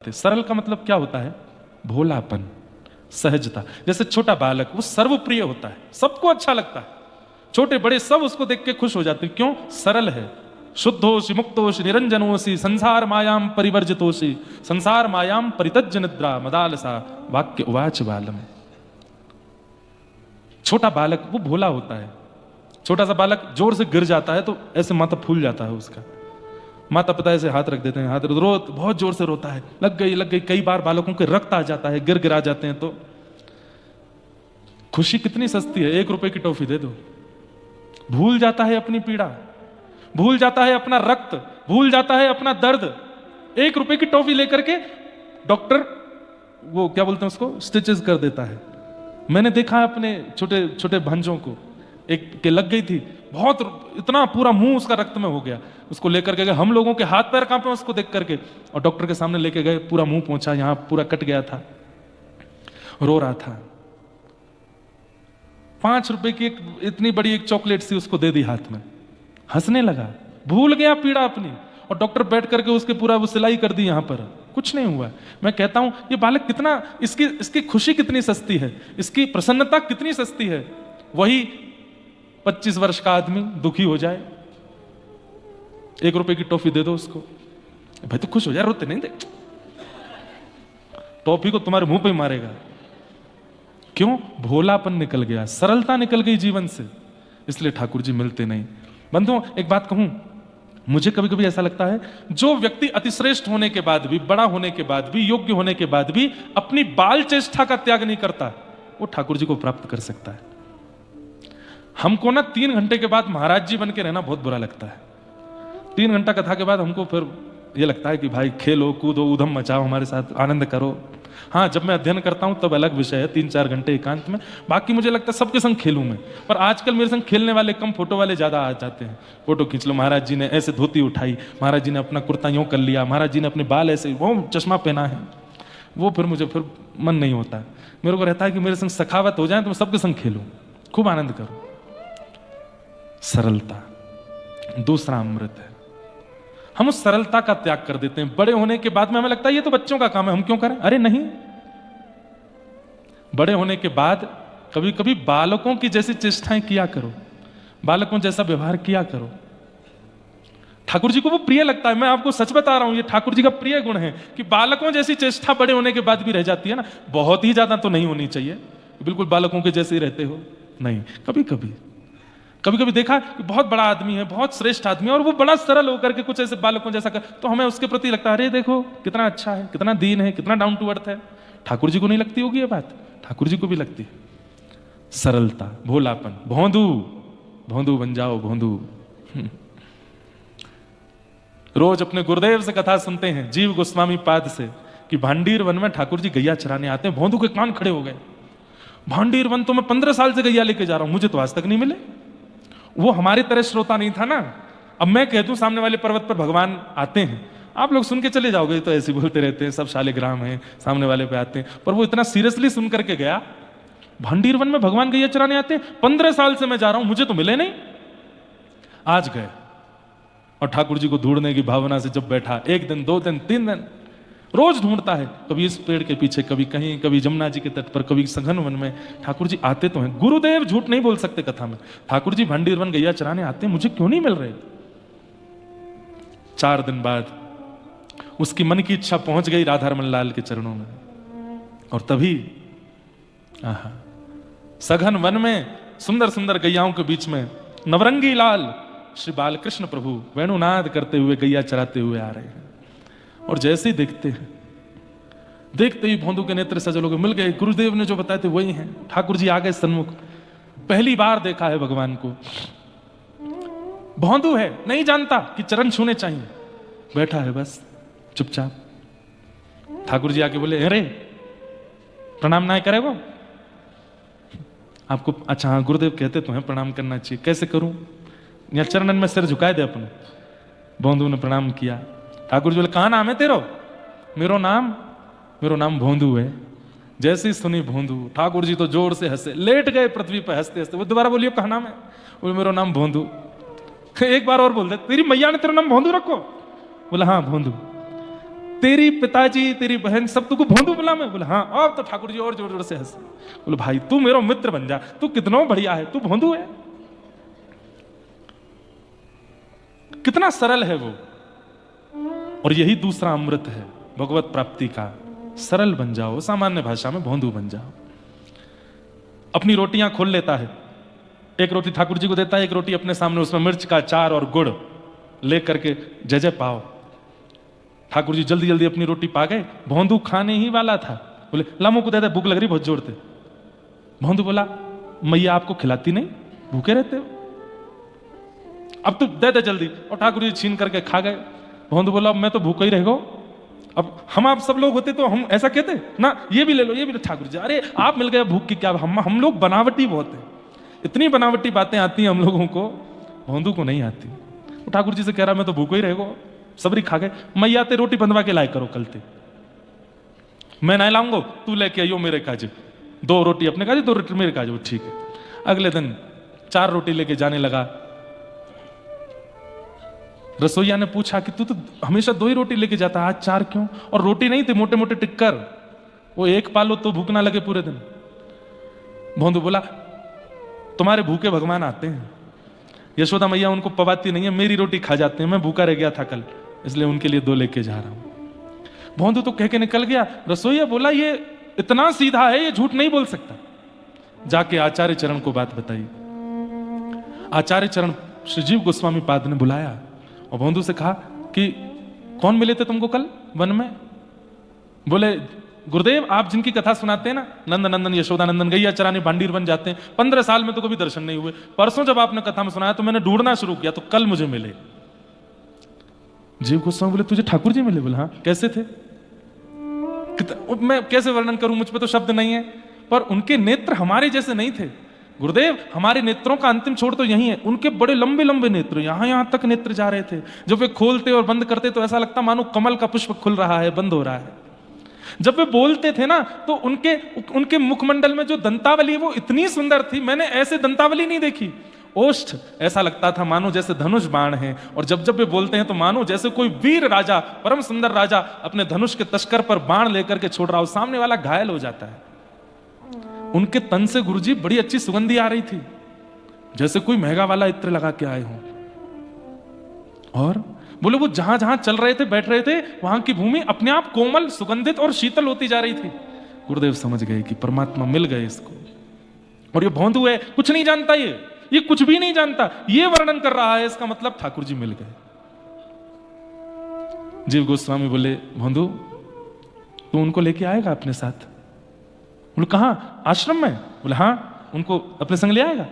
सरल का मतलब क्या होता है? भोलापन, सहजता। जैसे छोटा बालक वो सर्वप्रिय होता है, सबको अच्छा लगता है, छोटे बड़े सब उसको देख के खुश हो जाते हैं। क्यों? सरल है। शुद्धोषि मुक्तोषि निरंजनोषि संसार मायाम परिवर्जितोषि संसार मायाम परितज्य निद्रा मदालसा वाक्य उवाच बालम। छोटा बालक वो भोला होता है। छोटा सा बालक जोर से गिर जाता है तो ऐसे माथा फूल जाता है उसका, माता पिता ऐसे हाथ रख देते हैं, हाथ बहुत जोर से रोता है, लग गई। कई बार बालकों के रक्त आ जाता है, गिरा जाते हैं। तो खुशी कितनी सस्ती है, 1 रुपए की टॉफी दे दो। भूल जाता है अपनी पीड़ा, भूल जाता है अपना रक्त, भूल जाता है अपना दर्द। 1 रुपए की टॉफी लेकर के डॉक्टर वो क्या बोलते हैं उसको, स्टिचेस कर देता है। मैंने देखा है अपने छोटे छोटे भांजों को, एक के लग गई थी बहुत, इतना पूरा मुंह उसका रक्त में हो गया। उसको लेकर के गए, हम लोगों के हाथ पैर कांपे उसको देख करके, और डॉक्टर के सामने लेके गए, पूरा मुंह पहुंचा, यहां पूरा कट गया था, रो रहा था। 5 रुपए की इतनी बड़ी एक चॉकलेट सी उसको दे दी हाथ में, हंसने लगा, भूल गया पीड़ा अपनी। और डॉक्टर बैठ करके उसके पूरा वो सिलाई कर दी, यहां पर कुछ नहीं हुआ। मैं कहता हूं ये बालक कितना, इसकी खुशी कितनी सस्ती है, इसकी प्रसन्नता कितनी सस्ती है। वही 25 वर्ष का आदमी दुखी हो जाए, 1 रुपए की टॉफी दे दो उसको, भाई तो खुश हो जाए, रोते नहीं दे, टॉफी को तुम्हारे मुंह पे ही मारेगा। क्यों? भोलापन निकल गया, सरलता निकल गई जीवन से, इसलिए ठाकुर जी मिलते नहीं। बंधुओं एक बात कहूं, मुझे कभी कभी ऐसा लगता है जो व्यक्ति अतिश्रेष्ठ होने के बाद भी, बड़ा होने के बाद भी, योग्य होने के बाद भी अपनी बाल चेष्टा का त्याग नहीं करता, वो ठाकुर जी को प्राप्त कर सकता है। हमको ना 3 घंटे के बाद महाराज जी बन के रहना बहुत बुरा लगता है। 3 घंटा कथा के बाद हमको फिर ये लगता है कि भाई खेलो कूदो ऊधम मचाओ, हमारे साथ आनंद करो। हाँ, जब मैं अध्ययन करता हूं तब अलग विषय है, 3-4 घंटे एकांत में, बाकी मुझे लगता है सबके संग खेलूं मैं। पर आजकल मेरे संग खेलने वाले कम, फोटो वाले ज्यादा आ जाते हैं। फोटो खींच लो, महाराज जी ने ऐसे धोती उठाई, महाराज जी ने अपना कुर्ता यूं कर लिया, महाराज जी ने अपने बाल ऐसे, वो चश्मा पहना है, वो फिर मुझे फिर मन नहीं होता। मेरे को रहता है कि मेरे संग सखावत हो जाए तो मैं सबके संग खेलूं, खूब आनंद करूं। सरलता दूसरा अमृत है। हम उस सरलता का त्याग कर देते हैं। बड़े होने के बाद में हमें लगता है ये तो बच्चों का काम है, हम क्यों करें। अरे नहीं, बड़े होने के बाद कभी कभी बालकों की जैसी चेष्टाएं किया करो, बालकों जैसा व्यवहार किया करो। ठाकुर जी को वो प्रिय लगता है। मैं आपको सच बता रहा हूं, ये ठाकुर जी का प्रिय गुण है कि बालकों जैसी चेष्टा बड़े होने के बाद भी रह जाती है ना। बहुत ही ज्यादा तो नहीं होनी चाहिए, बिल्कुल बालकों के जैसे ही रहते हो, नहीं। कभी कभी देखा कि बहुत बड़ा आदमी है, बहुत श्रेष्ठ आदमी है, और वो बड़ा सरल होकर के कुछ ऐसे बालकों जैसा कर, तो हमें उसके प्रति लगता है अरे देखो कितना अच्छा है, कितना दीन है, कितना डाउन टू अर्थ है। ठाकुर जी को नहीं लगती होगी ये बात? ठाकुर जी को भी लगती है। सरलता, भोलापन, भोंदू भोंदू बन जाओ भोंदू। रोज अपने गुरुदेव से कथा सुनते हैं, जीव गोस्वामी पाद से, कि भांडीर वन में ठाकुर जी गैया चराने आते हैं। भोंदू के कान खड़े हो गए, भांडीर वन तो मैं 15 साल से गैया लेके जा रहा हूं, मुझे तो आज तक नहीं मिले। वो हमारी तरह श्रोता नहीं था ना। अब मैं कह दूं सामने वाले पर्वत पर भगवान आते हैं, आप लोग सुन के चले जाओगे, तो ऐसे बोलते रहते हैं, सब शालिग्राम हैं, सामने वाले पे आते हैं। पर वो इतना सीरियसली सुन करके गया, भांडीर वन में भगवान गैया चराने आते हैं, 15 साल से मैं जा रहा हूं, मुझे तो मिले नहीं। आज गए, और ठाकुर जी को ढूंढने की भावना से जब बैठा, 1 दिन 2 दिन 3 दिन रोज ढूंढता है, कभी इस पेड़ के पीछे, कभी कहीं, कभी जमुना जी के तट पर, कभी सघन वन में। ठाकुर जी आते तो हैं, गुरुदेव झूठ नहीं बोल सकते कथा में, ठाकुर जी भांडीर वन गैया चराने आते हैं, मुझे क्यों नहीं मिल रहे। 4 दिन बाद उसकी मन की इच्छा पहुंच गई राधा रमन लाल के चरणों में, और तभी सघन वन में सुंदर सुंदर गैयाओं के बीच में नवरंगी लाल श्री बालकृष्ण प्रभु वेणुनाद करते हुए गैया चराते हुए आ रहे हैं। और जैसे ही देखते ही भोंदू के नेत्र सजल हो गए, मिल गए, गुरुदेव ने जो बताए थे वही हैं। ठाकुर जी आ गए सन्मुख, पहली बार देखा है भगवान को। भोंदू है, नहीं जानता कि चरण छूने चाहिए, बैठा है बस चुपचाप। ठाकुर जी आके बोले, अरे प्रणाम ना करे वो आपको? अच्छा हाँ, गुरुदेव कहते तो हैं प्रणाम करना चाहिए, कैसे करूं? या चरणन में सिर झुकाए दे अपने। भोंदू ने प्रणाम किया। ठाकुर जी बोले, कहा नाम है तेरो? मेरो नाम भोंदू है। जैसे ही सुनी भोंदू, ठाकुर जी तो जोर से हंसे, लेट गए पृथ्वी पर हंसते हंसते। वो दोबारा बोलियो, कहा नाम है? बोले, मेरो नाम भोंदू। एक बार और बोल दे, तेरी मैया ने तेरा नाम भोंदू रखो? बोला हाँ भोंदू। तेरी पिताजी, तेरी बहन सब तुमको भोंदू बोला? मैं बोला हाँ। अब तो ठाकुर जी और जोर जोर से हंसे। बोले भाई तू मेरा मित्र बन जा, तू कितना बढ़िया है, तू भोंदू है। कितना सरल है वो। और यही दूसरा अमृत है भगवत प्राप्ति का। सरल बन जाओ, सामान्य भाषा में भोंदू बन जाओ। अपनी रोटियां खोल लेता है, एक रोटी ठाकुर जी को देता है, एक रोटी अपने सामने, उसमें मिर्च का अचार और गुड़ लेकर के जय जय पाओ। ठाकुर जी जल्दी जल्दी अपनी रोटी पा गए। भोंदू खाने ही वाला था। बोले लामो को दे दे, भूख लग रही बहुत जोर से। भोंदू बोला मैया आपको खिलाती नहीं, भूखे रहते हो, अब तो दे दे जल्दी। और ठाकुर जी छीन करके खा गए। भोंदू बोला अब मैं तो भूखा ही रहेगा, अब हम आप सब लोग होते तो हम ऐसा कहते ना, ये भी ले लो, ये भी ले। ठाकुर जी अरे आप मिल गए, भूख की क्या, हम लोग बनावटी बहुत है, इतनी बनावटी बातें आती हैं हम लोगों को, भोंदू को नहीं आती। तो ठाकुर जी से कह रहा मैं तो भूखा ही रहेगा। सबरी खा गए। मैया ते रोटी बंधवा के लाए करो कल ते, मैं नहीं लाऊंगा, तू लेके आइयो मेरे काजे। 2 रोटी अपने काजे, 2 रोटी मेरे काजे। ठीक है। अगले दिन 4 रोटी लेके जाने लगा। रसोईया ने पूछा कि तू तो हमेशा 2 ही रोटी लेके जाता, आज 4 क्यों? और रोटी नहीं थे, मोटे मोटे टिक्कर, वो एक पालो तो भूख ना लगे पूरे दिन। भोंदू बोला तुम्हारे भूखे भगवान आते हैं, यशोदा मैया उनको पवाती नहीं है, मेरी रोटी खा जाते हैं, मैं भूखा रह गया था कल, इसलिए उनके लिए 2 लेके जा रहा हूं। भोंदू तो कह के निकल गया। रसोईया बोला ये इतना सीधा है, ये झूठ नहीं बोल सकता। जाके आचार्य चरण को बात बताई। आचार्य चरण श्री जीव गोस्वामी पाद ने बुलाया और भोंदू से कहा कि कौन मिले थे तुमको कल वन में? बोले गुरुदेव आप जिनकी कथा सुनाते हैं ना, नंद नंदन यशोदा नंदन गैया चराने बांडीर बन जाते हैं, 15 साल में तो कभी दर्शन नहीं हुए, परसों जब आपने कथा में सुनाया तो मैंने ढूंढना शुरू किया तो कल मुझे मिले। जीव गोस्वामी बोले तुझे ठाकुर जी मिले? बोले हाँ। कैसे थे? मैं कैसे वर्णन करूं, मुझ पे तो शब्द नहीं है, पर उनके नेत्र हमारे जैसे नहीं थे गुरुदेव। हमारे नेत्रों का अंतिम छोर तो यही है, उनके बड़े लंबे लंबे नेत्र, यहां तक नेत्र जा रहे थे। जब वे खोलते और बंद करते तो ऐसा लगता मानो कमल का पुष्प खुल रहा है, बंद हो रहा है। जब वे बोलते थे ना तो उनके मुखमंडल में जो दंतावली है वो इतनी सुंदर थी, मैंने ऐसे दंतावली नहीं देखी। ओष्ठ ऐसा लगता था मानो जैसे धनुष बाण है, और जब जब वे बोलते हैं तो मानो जैसे कोई वीर राजा, परम सुंदर राजा अपने धनुष के तस्कर पर बाण लेकर के छोड़ रहा हो, सामने वाला घायल हो जाता है। उनके तन से गुरुजी बड़ी अच्छी सुगंधी आ रही थी, जैसे कोई महंगा वाला इत्र लगा के आए हों। और बोले वो जहां जहां चल रहे थे, बैठ रहे थे, वहां की भूमि अपने आप कोमल, सुगंधित और शीतल होती जा रही थी। गुरुदेव समझ गए कि परमात्मा मिल गए इसको। और ये भोंदू है, कुछ नहीं जानता, ये कुछ भी नहीं जानता, ये वर्णन कर रहा है, इसका मतलब ठाकुर जी मिल गए। जीव गोस्वामी बोले भोंदू तू उनको लेके आएगा अपने साथ? बोले कहां? आश्रम में? बोले हाँ। उनको अपने संग ले आएगा?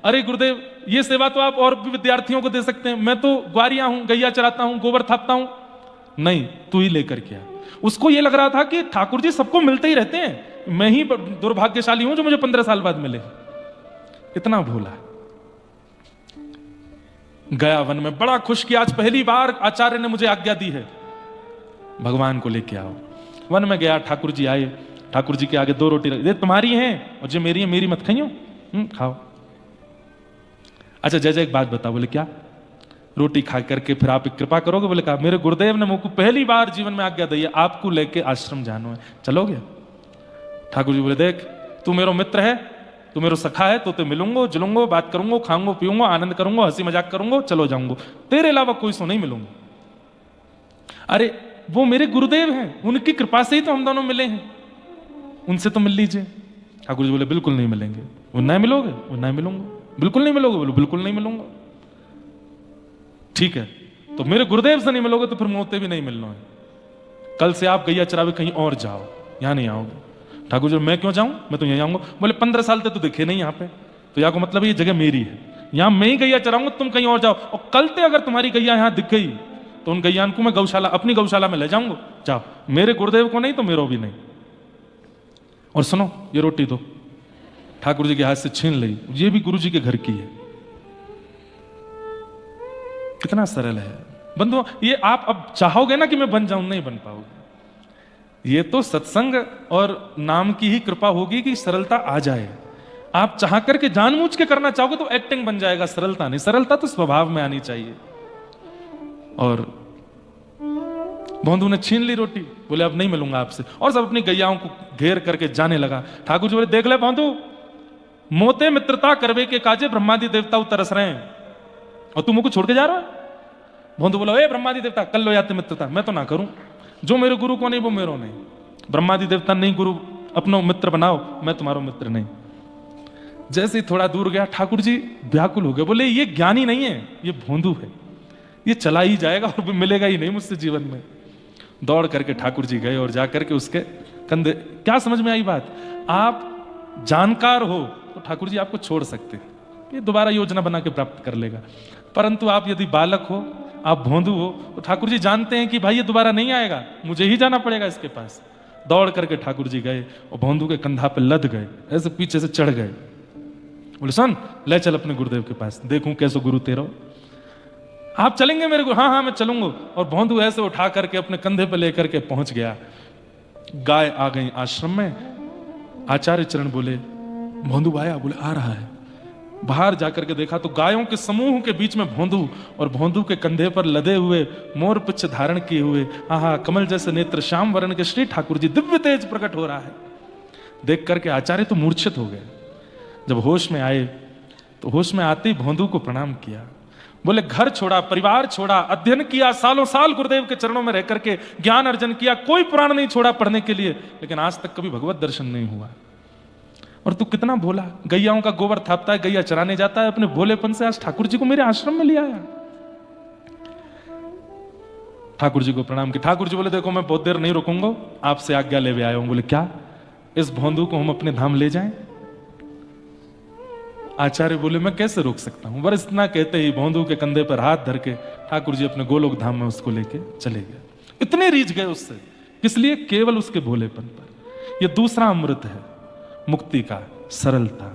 अरे गुरुदेव ये सेवा तो आप और भी विद्यार्थियों को दे सकते हैं, मैं तो ग्वारिया हूं, गैया चराता हूं, गोबर थापता हूं। नहीं, तू ही लेकर के आ। उसको ये लग रहा था कि ठाकुर जी सबको मिलते ही रहते हैं, मैं ही दुर्भाग्यशाली हूं जो मुझे 15 साल बाद मिले। इतना भोला। गया वन में, बड़ा खुश कि आज पहली बार आचार्य ने मुझे आज्ञा दी है, भगवान को लेके आओ। वन में गया, ठाकुर जी आए, ठाकुर जी के आगे 2 रोटी रखी, तुम्हारी हैं और जो मेरी है, मेरी मत खाइयो, खाओ। अच्छा जय एक बात बता। बोले क्या? रोटी खा करके फिर आप कृपा करोगे? बोले कहा मेरे गुरुदेव ने मुझको पहली बार जीवन में आज्ञा दी है, आपको लेके आश्रम जानो है, चलोगे? ठाकुर जी बोले देख तू मेरा मित्र है, तू मेरा सखा है, तो मिलूंगा, जुलूंगा, बात करूंगा, खाऊंगा, पीऊंगा, आनंद करूंगा, हंसी मजाक करूंगा, चलो जाऊंगा, तेरे अलावा कोई सो नहीं मिलूंगा। अरे वो मेरे गुरुदेव हैं, उनकी कृपा से ही तो हम दोनों मिले हैं, उनसे तो मिल लीजिए। ठाकुर जी बोले बिल्कुल नहीं मिलेंगे। वो नहीं मिलोगे? वो नहीं मिलूंगा। बिल्कुल नहीं मिलोगे? बोलो बिल्कुल नहीं मिलूंगा। ठीक है, तो मेरे गुरुदेव से नहीं मिलोगे तो फिर मोते भी नहीं मिलना है, कल से आप गैया चरावे कहीं और जाओ, यहां नहीं आओगे। ठाकुर जी मैं क्यों जाऊं, मैं तो यहीं आऊंगा। बोले 15 साल तक तो दिखे नहीं यहाँ पे, तो यहाँ को मतलब ये जगह मेरी है, यहां मैं ही गैया चराऊंगा, तुम कहीं और जाओ, और कल ते अगर तुम्हारी गैया यहां दिख गई तो उन गैयान को मैं गौशाला, अपनी गौशाला में ले जाऊंगा, जाओ। मेरे गुरुदेव को नहीं तो मेरो भी नहीं। और सुनो ये रोटी दो, ठाकुर जी के हाथ से छीन ली, ये भी गुरु जी के घर की है। कितना सरल है बंधुओं। ये आप अब चाहोगे ना कि मैं बन जाऊं, नहीं बन पाओगे। ये तो सत्संग और नाम की ही कृपा होगी कि सरलता आ जाए। आप चाह करके जानबूझ के करना चाहोगे तो एक्टिंग बन जाएगा, सरलता नहीं। सरलता तो स्वभाव में आनी चाहिए। और भोंदू ने छीन ली रोटी, बोले अब नहीं मिलूंगा आपसे, और सब अपनी गैयाओं को घेर करके जाने लगा। ठाकुर जी बोले देख ले भोंदू, मोते मित्रता करवे के काजे ब्रह्मादि देवता तरस रहे हैं और तू मुझको छोड़ के जा रहा है। भोंदू बोला ए ब्रह्मादि देवता कर लो याते मित्रता, मैं तो ना करूं, जो मेरे गुरु को नहीं वो मेरो नहीं, ब्रह्मादि देवता नहीं गुरु अपनो मित्र बनाओ, मैं तुम्हारा मित्र नहीं। जैसे ही थोड़ा दूर गया ठाकुर जी व्याकुल हो गए, बोले ये ज्ञानी नहीं है, ये भोंदू है, ये चला ही जाएगा और मिलेगा ही नहीं मुझसे जीवन में। दौड़ करके ठाकुर जी गए और जाकर के उसके कंधे, क्या समझ में आई बात, आप जानकार हो तो ठाकुर जी आपको छोड़ सकते हैं, ये दोबारा योजना बना के प्राप्त कर लेगा, परंतु आप यदि बालक हो, आप भोंदू हो, तो ठाकुर जी जानते हैं कि भाई ये दोबारा नहीं आएगा, मुझे ही जाना पड़ेगा इसके पास। दौड़ करके ठाकुर जी गए और भोंदू के कंधा पे लद गए, ऐसे पीछे से चढ़ गए, बोले सुन ले चल अपने गुरुदेव के पास, देखूं कैसे गुरु तेरा, आप चलेंगे मेरे को, हाँ हाँ मैं चलूंगा। और भोंदू ऐसे उठा करके अपने कंधे पे लेकर के पहुंच गया। गाय आ गई आश्रम में, आचार्य चरण बोले भोंदू आया, बोले आ रहा है। बाहर जाकर के देखा तो गायों के समूह के बीच में भोंदू, और भोंदू के कंधे पर लदे हुए मोर पुच्छ धारण किए हुए आहा कमल जैसे नेत्र श्याम वर्ण के श्री ठाकुर जी, दिव्य तेज प्रकट हो रहा है। देख करके आचार्य तो मूर्छित हो गए। जब होश में आए तो होश में आते ही भोंदू को प्रणाम किया, बोले घर छोड़ा, परिवार छोड़ा, अध्ययन किया, सालों साल गुरुदेव के चरणों में रह करके ज्ञान अर्जन किया, कोई पुराण नहीं छोड़ा पढ़ने के लिए, लेकिन आज तक कभी भगवत दर्शन नहीं हुआ। और तू कितना भोला, गैयाओं का गोबर थापता है, गैया चराने जाता है, अपने भोलेपन से आज ठाकुर जी को मेरे आश्रम में ले आया। ठाकुर जी को प्रणाम किया। ठाकुर जी बोले देखो मैं बहुत देर नहीं रुकूंगा, आपसे आज्ञा ले आया हूं। बोले क्या, इस भोंदू को हम अपने धाम ले जाएं? आचार्य बोले मैं कैसे रोक सकता हूं। बस इतना कहते ही भोंदू के कंधे पर हाथ धर के ठाकुर जी अपने गोलोक धाम में उसको लेके चले गए। इतने रीझ गए उससे, किस लिए? केवल उसके भोलेपन पर। यह दूसरा अमृत है मुक्ति का, सरलता।